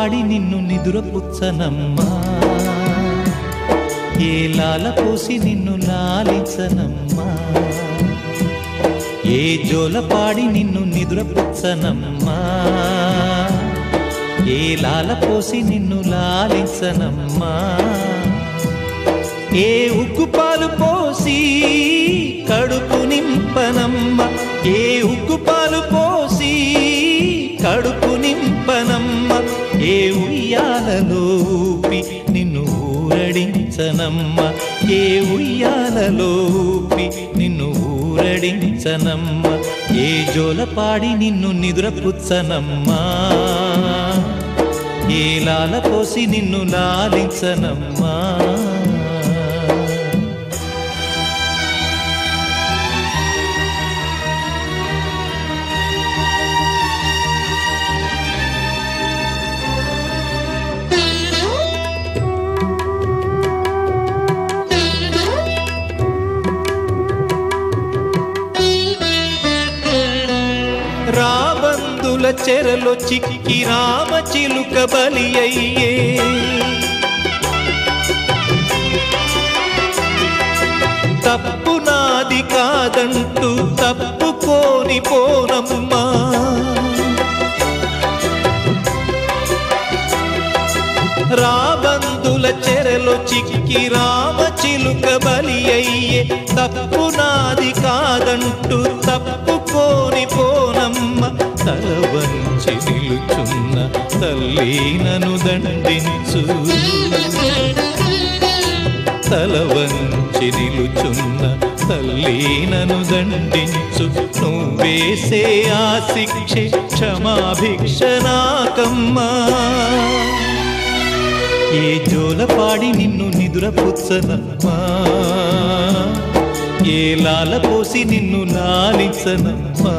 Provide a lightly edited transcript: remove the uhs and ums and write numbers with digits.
పాడి నిన్ను నిదురపుచ్చనమ్మా, ఏ లాల పోసి నిన్ను లాలించనమ్మా, ఏ జోల పాడి నిన్ను నిదురపుచ్చనమ్మా, ఏ లాల పోసి నిన్ను లాలించనమ్మా, ఏ ఉగ్గు పాలు పోసి కడుపు నింపనమ్మ, ఏ ఉగ్గు పాలు పోసి కడుపు నింపనమ్మ, ఏ ఉయ్యాలలో ఊపి నిన్ను ఊరడించనమ్మ, ఏ ఉయ్యాలలో ఊపి నిన్ను ఊరడించనమ్మ, ఏ జోల పాడి నిన్ను నిదురపుచ్చనమ్మా, ఏ లాల పోసి నిన్ను లాలించనమ్మా. రాబందుల చెరలో చిక్కి రామ చిలుక బలి అయ్యే, తప్పు నాది కాదంటూ తప్పుకోని పోనమ్మా, రాబందుల చెరలో చిక్కి రామ చిలుక బలి అయ్యే, తప్పు నాది కాదంటూ తప్పుకోని పోనమ్మ, తల వంచి నిలుచున్న తల్లి నన్ను దండించు, తల వంచి నిలుచున్న తల్లి నన్ను దండించు, నువ్వేసే ఆ శిక్షే క్షమాభిక్ష నాకమ్మా, ఏ జోల పాడి నిన్ను నిదురపుచ్చనమ్మా, ఏ లాల పోసి నిన్ను లాలించనమ్మా.